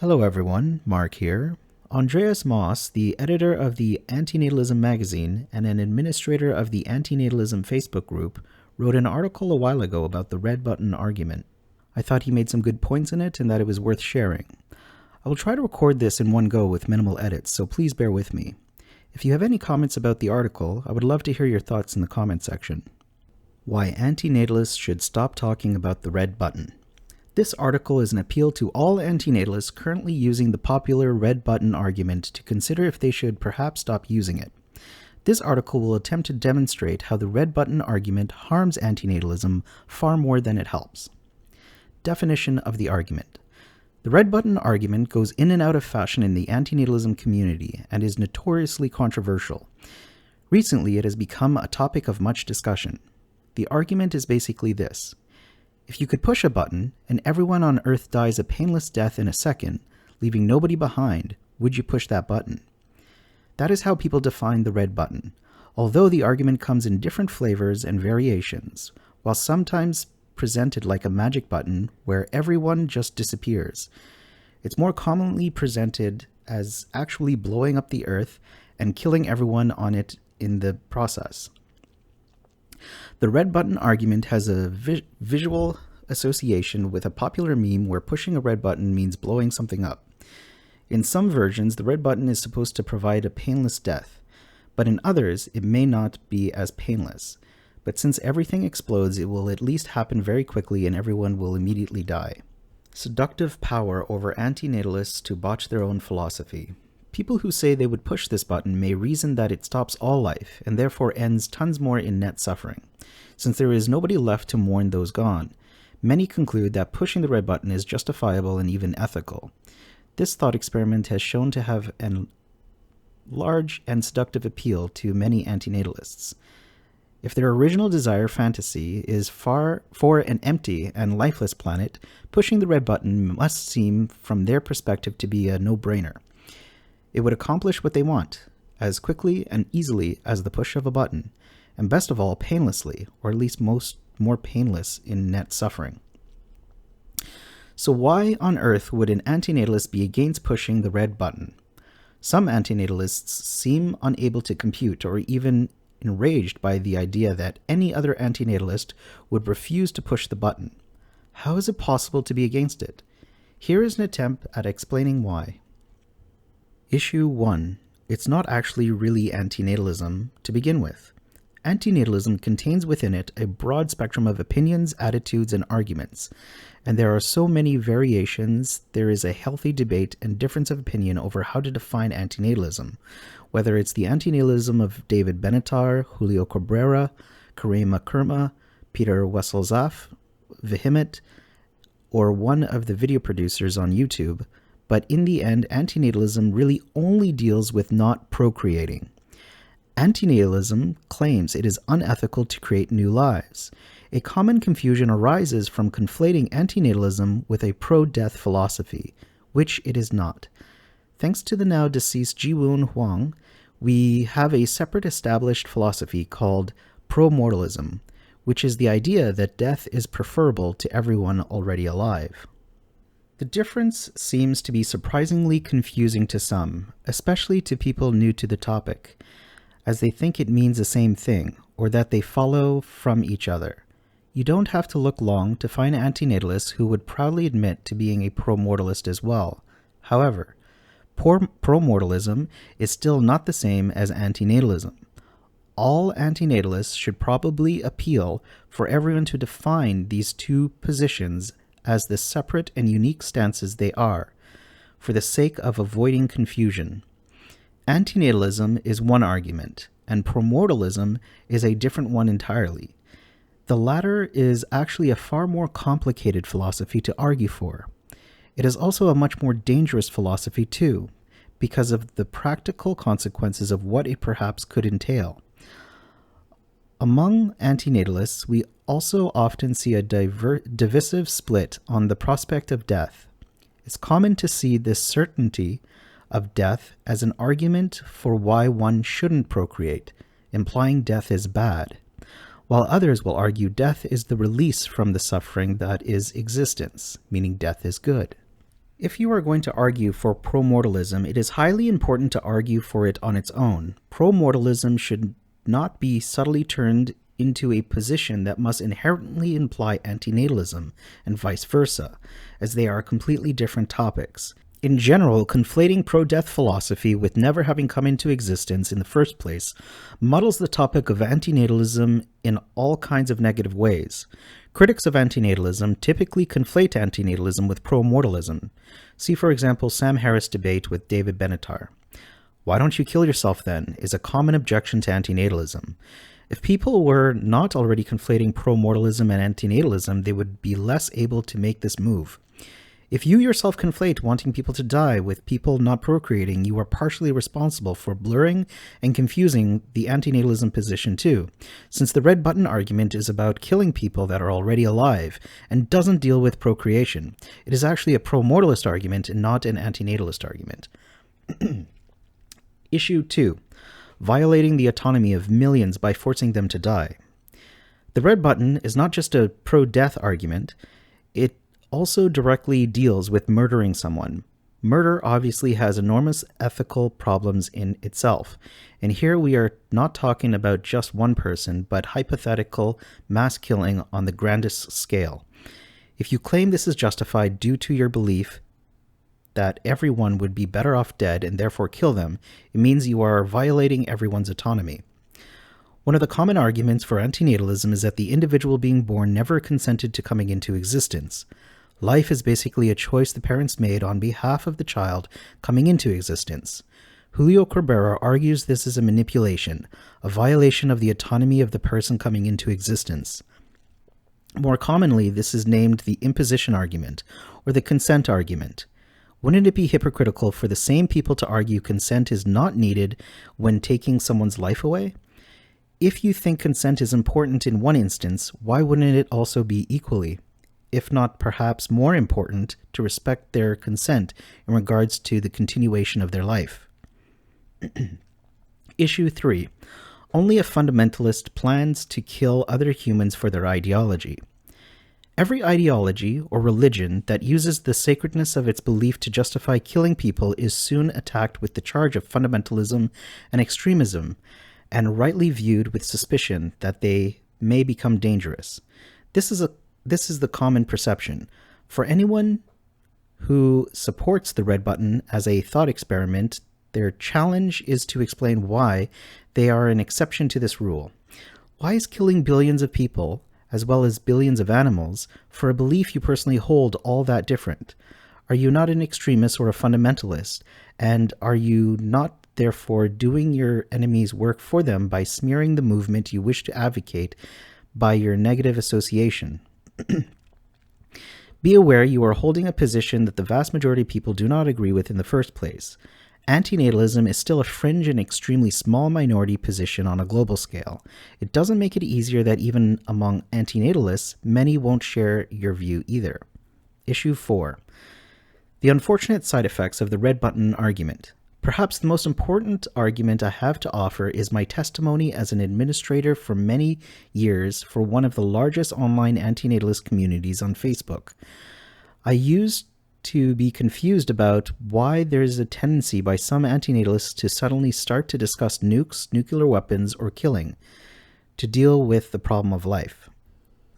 Hello everyone, Mark here. Andreas Möss, the editor of the Antinatalism magazine and an administrator of the Antinatalism Facebook group, wrote an article a while ago about the red button argument. I thought he made some good points in it and that it was worth sharing. I will try to record this in one go with minimal edits, so please bear with me. If you have any comments about the article, I would love to hear your thoughts in the comment section. Why Antinatalists should stop talking about the red button. This article is an appeal to all antinatalists currently using the popular red button argument to consider if they should perhaps stop using it. This article will attempt to demonstrate how the red button argument harms antinatalism far more than it helps. Definition of the argument. The red button argument goes in and out of fashion in the antinatalism community and is notoriously controversial. Recently, it has become a topic of much discussion. The argument is basically this. If you could push a button and everyone on Earth dies a painless death in a second, leaving nobody behind, would you push that button? That is how people define the red button, although the argument comes in different flavors and variations, while sometimes presented like a magic button where everyone just disappears. It's more commonly presented as actually blowing up the Earth and killing everyone on it in the process. The red button argument has a visual association with a popular meme where pushing a red button means blowing something up. In some versions, the red button is supposed to provide a painless death, but in others, it may not be as painless. But since everything explodes, it will at least happen very quickly and everyone will immediately die. Seductive power over antinatalists to botch their own philosophy. People who say they would push this button may reason that it stops all life and therefore ends tons more in net suffering. Since there is nobody left to mourn those gone, many conclude that pushing the red button is justifiable and even ethical. This thought experiment has shown to have a large and seductive appeal to many antinatalists. If their original desire fantasy is for an empty and lifeless planet, pushing the red button must seem, from their perspective, to be a no-brainer. It would accomplish what they want, as quickly and easily as the push of a button, and best of all, painlessly, or at least more painless in net suffering. So why on earth would an antinatalist be against pushing the red button? Some antinatalists seem unable to compute or even enraged by the idea that any other antinatalist would refuse to push the button. How is it possible to be against it? Here is an attempt at explaining why. Issue 1. It's not actually really antinatalism to begin with. Antinatalism contains within it a broad spectrum of opinions, attitudes, and arguments, and there are so many variations there is a healthy debate and difference of opinion over how to define antinatalism, whether it's the antinatalism of David Benatar, Julio Cabrera, Karim Akurma, Peter Wesselsaf, Vehement, or one of the video producers on YouTube. But in the end, antinatalism really only deals with not procreating. Antinatalism claims it is unethical to create new lives. A common confusion arises from conflating antinatalism with a pro-death philosophy, which it is not. Thanks to the now deceased Jiwoon Huang, we have a separate established philosophy called pro-mortalism, which is the idea that death is preferable to everyone already alive. The difference seems to be surprisingly confusing to some, especially to people new to the topic, as they think it means the same thing, or that they follow from each other. You don't have to look long to find antinatalists who would proudly admit to being a pro-mortalist as well. However, pro-mortalism is still not the same as antinatalism. All antinatalists should probably appeal for everyone to define these two positions as the separate and unique stances they are, for the sake of avoiding confusion. Antinatalism is one argument, and promortalism is a different one entirely. The latter is actually a far more complicated philosophy to argue for. It is also a much more dangerous philosophy too, because of the practical consequences of what it perhaps could entail. Among antinatalists, we also often see a divisive split on the prospect of death. It's common to see this certainty of death as an argument for why one shouldn't procreate, implying death is bad, while others will argue death is the release from the suffering that is existence, meaning death is good. If you are going to argue for pro-mortalism, it is highly important to argue for it on its own. Pro-mortalism should not be subtly turned into a position that must inherently imply antinatalism, and vice versa, as they are completely different topics. In general, conflating pro-death philosophy with never having come into existence in the first place muddles the topic of antinatalism in all kinds of negative ways. Critics of antinatalism typically conflate antinatalism with pro-mortalism. See, for example, Sam Harris' debate with David Benatar. "Why don't you kill yourself then?" is a common objection to antinatalism. If people were not already conflating pro-mortalism and antinatalism, they would be less able to make this move. If you yourself conflate wanting people to die with people not procreating, you are partially responsible for blurring and confusing the antinatalism position too, since the red button argument is about killing people that are already alive and doesn't deal with procreation. It is actually a pro-mortalist argument and not an antinatalist argument. Issue 2. Violating the autonomy of millions by forcing them to die. The red button is not just a pro-death argument, it also directly deals with murdering someone. Murder obviously has enormous ethical problems in itself, and here we are not talking about just one person, but hypothetical mass killing on the grandest scale. If you claim this is justified due to your belief that everyone would be better off dead and therefore kill them, it means you are violating everyone's autonomy. One of the common arguments for antinatalism is that the individual being born never consented to coming into existence. Life is basically a choice the parents made on behalf of the child coming into existence. Julio Cabrera argues this is a manipulation, a violation of the autonomy of the person coming into existence. More commonly, this is named the imposition argument, or the consent argument. Wouldn't it be hypocritical for the same people to argue consent is not needed when taking someone's life away? If you think consent is important in one instance, why wouldn't it also be equally, if not perhaps more important, to respect their consent in regards to the continuation of their life? Issue 3. Only a fundamentalist plans to kill other humans for their ideology. Every ideology or religion that uses the sacredness of its belief to justify killing people is soon attacked with the charge of fundamentalism and extremism, and rightly viewed with suspicion that they may become dangerous. This is the common perception. For anyone who supports the red button as a thought experiment, their challenge is to explain why they are an exception to this rule. Why is killing billions of people, as well as billions of animals, for a belief you personally hold all that different? Are you not an extremist or a fundamentalist? And are you not therefore doing your enemy's work for them by smearing the movement you wish to advocate by your negative association? Be aware you are holding a position that the vast majority of people do not agree with in the first place. Antinatalism is still a fringe and extremely small minority position on a global scale. It doesn't make it easier that even among antinatalists, many won't share your view either. Issue 4. The unfortunate side effects of the red button argument. Perhaps the most important argument I have to offer is my testimony as an administrator for many years for one of the largest online antinatalist communities on Facebook. I used to be confused about why there is a tendency by some antinatalists to suddenly start to discuss nukes, nuclear weapons, or killing to deal with the problem of life.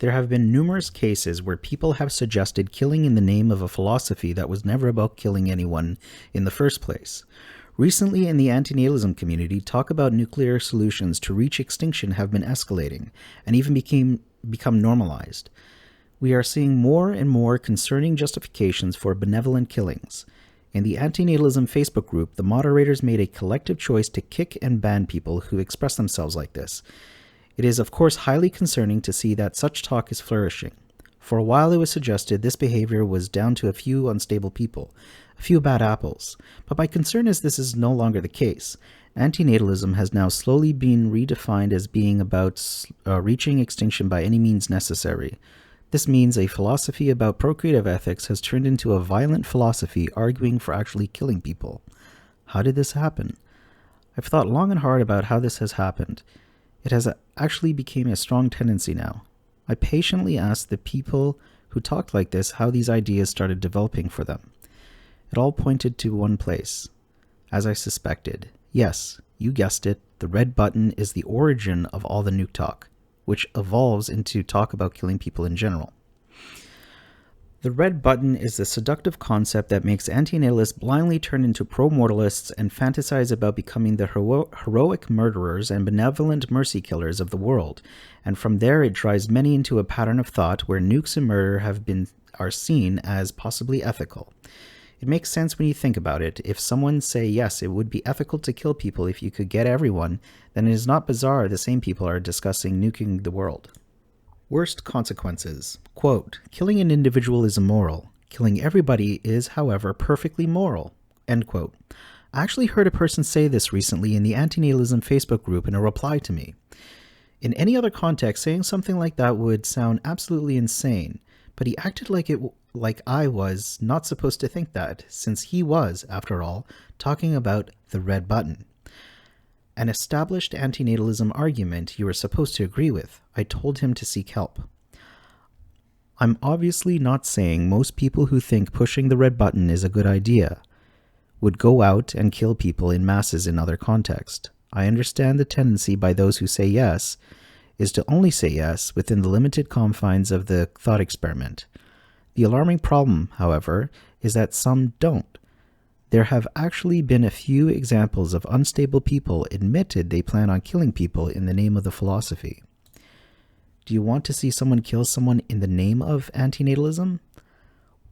There have been numerous cases where people have suggested killing in the name of a philosophy that was never about killing anyone in the first place. Recently in the antinatalism community, talk about nuclear solutions to reach extinction have been escalating and even become normalized. We are seeing more and more concerning justifications for benevolent killings. In the Antinatalism Facebook group, the moderators made a collective choice to kick and ban people who express themselves like this. It is of course highly concerning to see that such talk is flourishing. For a while it was suggested this behavior was down to a few unstable people, a few bad apples, but my concern is this is no longer the case. Antinatalism has now slowly been redefined as being about reaching extinction by any means necessary. This means a philosophy about procreative ethics has turned into a violent philosophy arguing for actually killing people. How did this happen? I've thought long and hard about how this has happened. It has actually become a strong tendency now. I patiently asked the people who talked like this how these ideas started developing for them. It all pointed to one place. As I suspected. Yes, you guessed it, the red button is the origin of all the nuke talk, which evolves into talk about killing people in general. The red button is the seductive concept that makes antinatalists blindly turn into pro-mortalists and fantasize about becoming the heroic murderers and benevolent mercy killers of the world, and from there it drives many into a pattern of thought where nukes and murder are seen as possibly ethical. It makes sense when you think about it. If someone say, yes, it would be ethical to kill people if you could get everyone, then it is not bizarre the same people are discussing nuking the world. Worst consequences. Quote, killing an individual is immoral. Killing everybody is, however, perfectly moral. End quote. I actually heard a person say this recently in the Antinatalism Facebook group in a reply to me. In any other context, saying something like that would sound absolutely insane, but he acted like I was not supposed to think that, since he was, after all, talking about the red button. An established antinatalism argument you were supposed to agree with. I told him to seek help. I'm obviously not saying most people who think pushing the red button is a good idea would go out and kill people in masses in other contexts. I understand the tendency by those who say yes is to only say yes within the limited confines of the thought experiment. The alarming problem, however, is that some don't. There have actually been a few examples of unstable people admitted they plan on killing people in the name of the philosophy. Do you want to see someone kill someone in the name of antinatalism?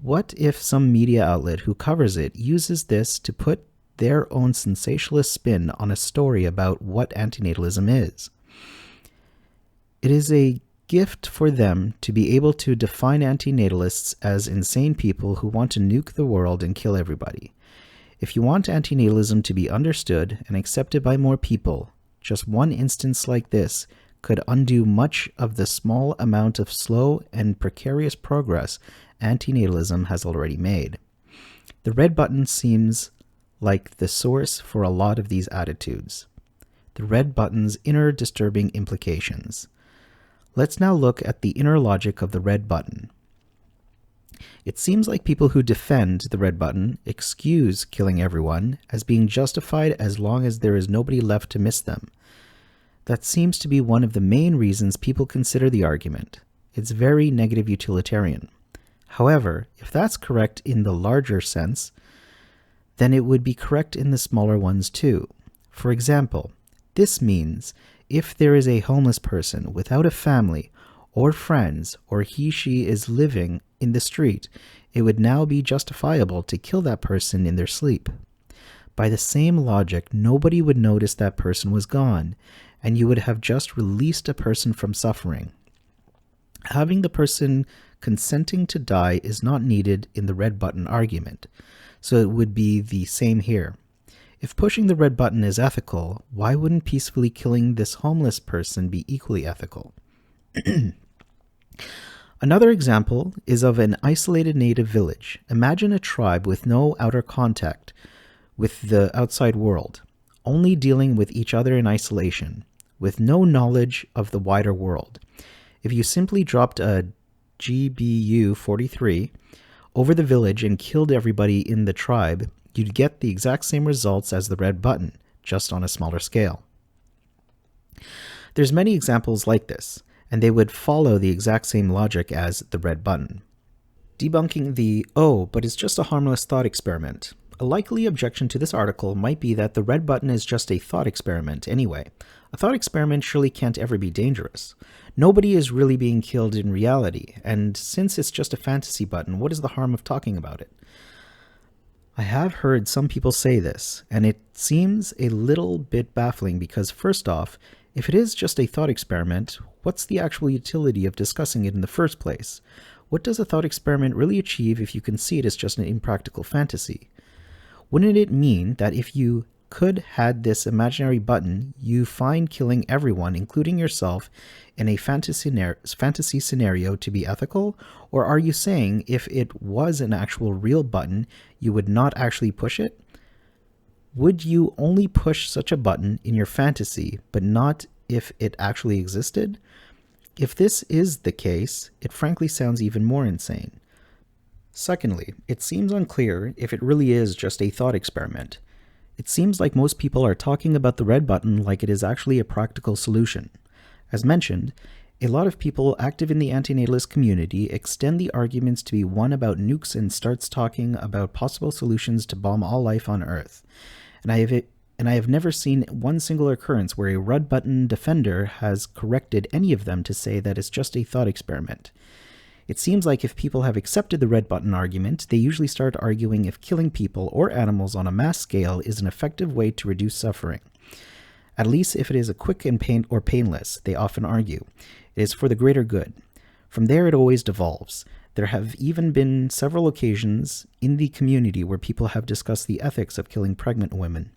What if some media outlet who covers it uses this to put their own sensationalist spin on a story about what antinatalism is? It is a gift for them to be able to define antinatalists as insane people who want to nuke the world and kill everybody. If you want antinatalism to be understood and accepted by more people, just one instance like this could undo much of the small amount of slow and precarious progress antinatalism has already made. The red button seems like the source for a lot of these attitudes. The red button's inner disturbing implications. Let's now look at the inner logic of the red button. It seems like people who defend the red button excuse killing everyone as being justified as long as there is nobody left to miss them. That seems to be one of the main reasons people consider the argument. It's very negative utilitarian. However, if that's correct in the larger sense, then it would be correct in the smaller ones too. For example, this means if there is a homeless person without a family or friends, or he/she is living in the street, it would now be justifiable to kill that person in their sleep. By the same logic, nobody would notice that person was gone, and you would have just released a person from suffering. Having the person consenting to die is not needed in the red button argument, so it would be the same here. If pushing the red button is ethical, why wouldn't peacefully killing this homeless person be equally ethical? Another example is of an isolated native village. Imagine a tribe with no outer contact with the outside world, only dealing with each other in isolation, with no knowledge of the wider world. If you simply dropped a GBU-43 over the village and killed everybody in the tribe, you'd get the exact same results as the red button, just on a smaller scale. There's many examples like this, and they would follow the exact same logic as the red button. Debunking the, oh, but it's just a harmless thought experiment. A likely objection to this article might be that the red button is just a thought experiment anyway. A thought experiment surely can't ever be dangerous. Nobody is really being killed in reality, and since it's just a fantasy button, what is the harm of talking about it? I have heard some people say this, and it seems a little bit baffling because first off, if it is just a thought experiment, what's the actual utility of discussing it in the first place? What does a thought experiment really achieve if you can see it as just an impractical fantasy? Wouldn't it mean that if you could had this imaginary button, you find killing everyone, including yourself, in a fantasy scenario to be ethical? Or are you saying if it was an actual real button, you would not actually push it? Would you only push such a button in your fantasy, but not if it actually existed? If this is the case, it frankly sounds even more insane. Secondly, it seems unclear if it really is just a thought experiment. It seems like most people are talking about the red button like it is actually a practical solution. As mentioned, a lot of people active in the antinatalist community extend the arguments to be one about nukes and starts talking about possible solutions to bomb all life on Earth. And I have never seen one single occurrence where a red button defender has corrected any of them to say that it's just a thought experiment. It seems like if people have accepted the red button argument, they usually start arguing if killing people or animals on a mass scale is an effective way to reduce suffering. At least if it is a quick and painless, they often argue. It is for the greater good. From there it always devolves. There have even been several occasions in the community where people have discussed the ethics of killing pregnant women.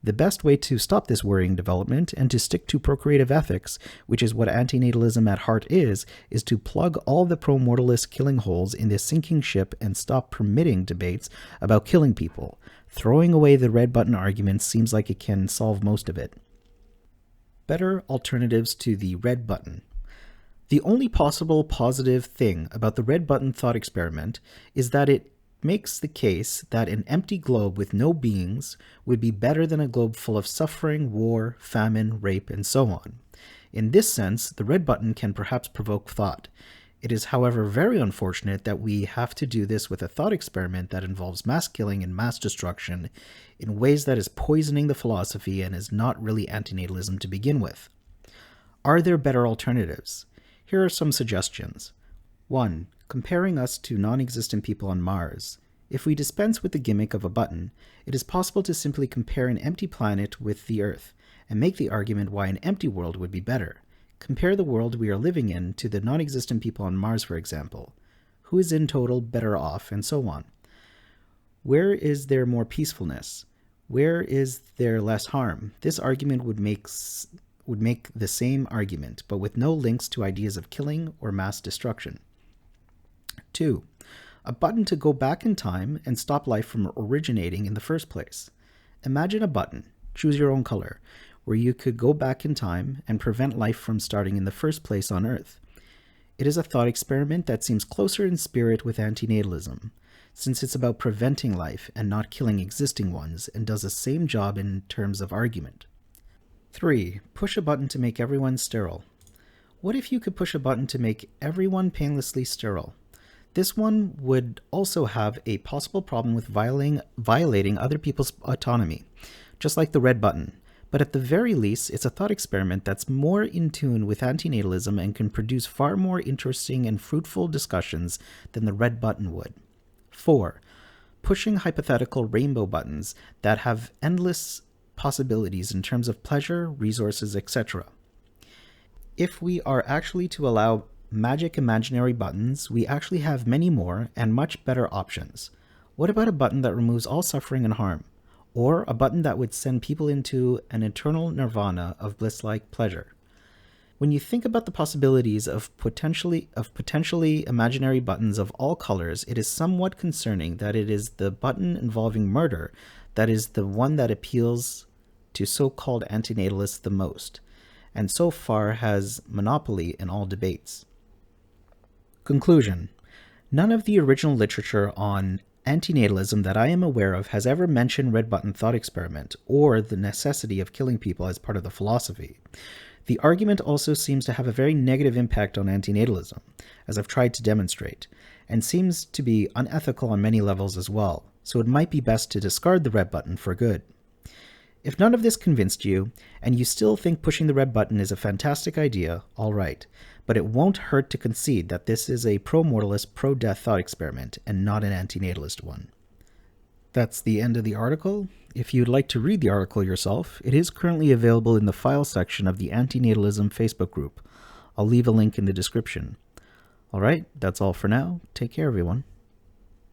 The best way to stop this worrying development and to stick to procreative ethics, which is what antinatalism at heart is to plug all the pro-mortalist killing holes in this sinking ship and stop permitting debates about killing people. Throwing away the red button argument seems like it can solve most of it. Better alternatives to the red button. The only possible positive thing about the red button thought experiment is that it makes the case that an empty globe with no beings would be better than a globe full of suffering, war, famine, rape, and so on. In this sense, the red button can perhaps provoke thought. It is, however, very unfortunate that we have to do this with a thought experiment that involves mass killing and mass destruction in ways that is poisoning the philosophy and is not really antinatalism to begin with. Are there better alternatives? Here are some suggestions. 1. Comparing us to non-existent people on Mars. If we dispense with the gimmick of a button, it is possible to simply compare an empty planet with the Earth, and make the argument why an empty world would be better. Compare the world we are living in to the non-existent people on Mars, for example. Who is in total better off, and so on. Where is there more peacefulness? Where is there less harm? This argument would make the same argument, but with no links to ideas of killing or mass destruction. 2. A button to go back in time and stop life from originating in the first place. Imagine a button, choose your own color, where you could go back in time and prevent life from starting in the first place on Earth. It is a thought experiment that seems closer in spirit with antinatalism, since it's about preventing life and not killing existing ones, and does the same job in terms of argument. 3. Push a button to make everyone sterile. What if you could push a button to make everyone painlessly sterile? This one would also have a possible problem with violating other people's autonomy, just like the red button. But at the very least, it's a thought experiment that's more in tune with antinatalism and can produce far more interesting and fruitful discussions than the red button would. 4. Pushing hypothetical rainbow buttons that have endless possibilities in terms of pleasure, resources, etc. If we are actually to allow magic imaginary buttons, we actually have many more and much better options. What about a button that removes all suffering and harm? Or a button that would send people into an eternal nirvana of bliss-like pleasure? When you think about the possibilities of potentially imaginary buttons of all colors, it is somewhat concerning that it is the button involving murder that is the one that appeals to so-called antinatalists the most, and so far has monopoly in all debates. Conclusion. None of the original literature on antinatalism that I am aware of has ever mentioned red button thought experiment or the necessity of killing people as part of the philosophy. The argument also seems to have a very negative impact on antinatalism, as I've tried to demonstrate, and seems to be unethical on many levels as well, so it might be best to discard the red button for good. If none of this convinced you, and you still think pushing the red button is a fantastic idea, all right, but it won't hurt to concede that this is a pro-mortalist, pro-death thought experiment, and not an antinatalist one. That's the end of the article. If you'd like to read the article yourself, it is currently available in the file section of the Antinatalism Facebook group. I'll leave a link in the description. All right, that's all for now. Take care, everyone.